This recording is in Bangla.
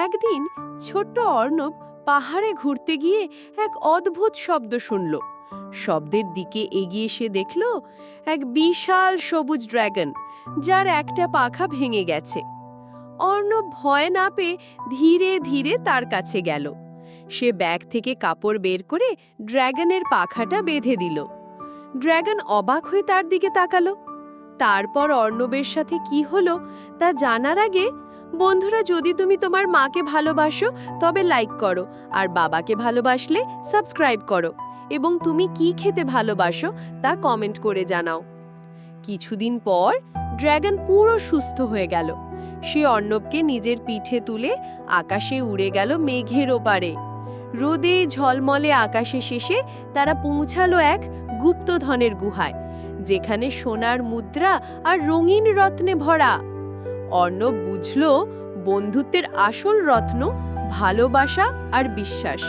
একদিন ছোট্ট অর্ণব পাহাড়ে ঘুরতে গিয়ে এক অদ্ভুত শব্দ শুনল। শব্দের দিকে এগিয়ে সে দেখল এক বিশাল সবুজ ড্রাগন, যার একটা পাখা ভেঙে গেছে। অর্ণব ভয় না পেয়ে ধীরে ধীরে তার কাছে গেল। সে ব্যাগ থেকে কাপড় বের করে ড্রাগনের পাখাটা বেঁধে দিল। ড্রাগন অবাক হয়ে তার দিকে তাকালো। তারপর অর্ণবের সাথে কি হলো তা জানার আগে, বন্ধুরা, যদি তুমি তোমার মাকে ভালোবাসো তবে লাইক করো, আর বাবাকে ভালোবাসলে সাবস্ক্রাইব করো, এবং তুমি কি খেতে ভালোবাসো তা কমেন্ট করে জানাও। কিছুদিন পর ড্রাগন পুরো সুস্থ হয়ে গেল। সে অর্ণবকে নিজের পিঠে তুলে আকাশে উড়ে গেল মেঘের ওপারে। রোদে ঝলমলে আকাশে শেষে তারা পৌঁছালো এক গুপ্তধনের গুহায়, যেখানে সোনার মুদ্রা আর রঙিন রত্নে ভরা। অর্ণব বুঝল, বন্ধুত্বের আসল রত্ন ভালোবাসা আর বিশ্বাস।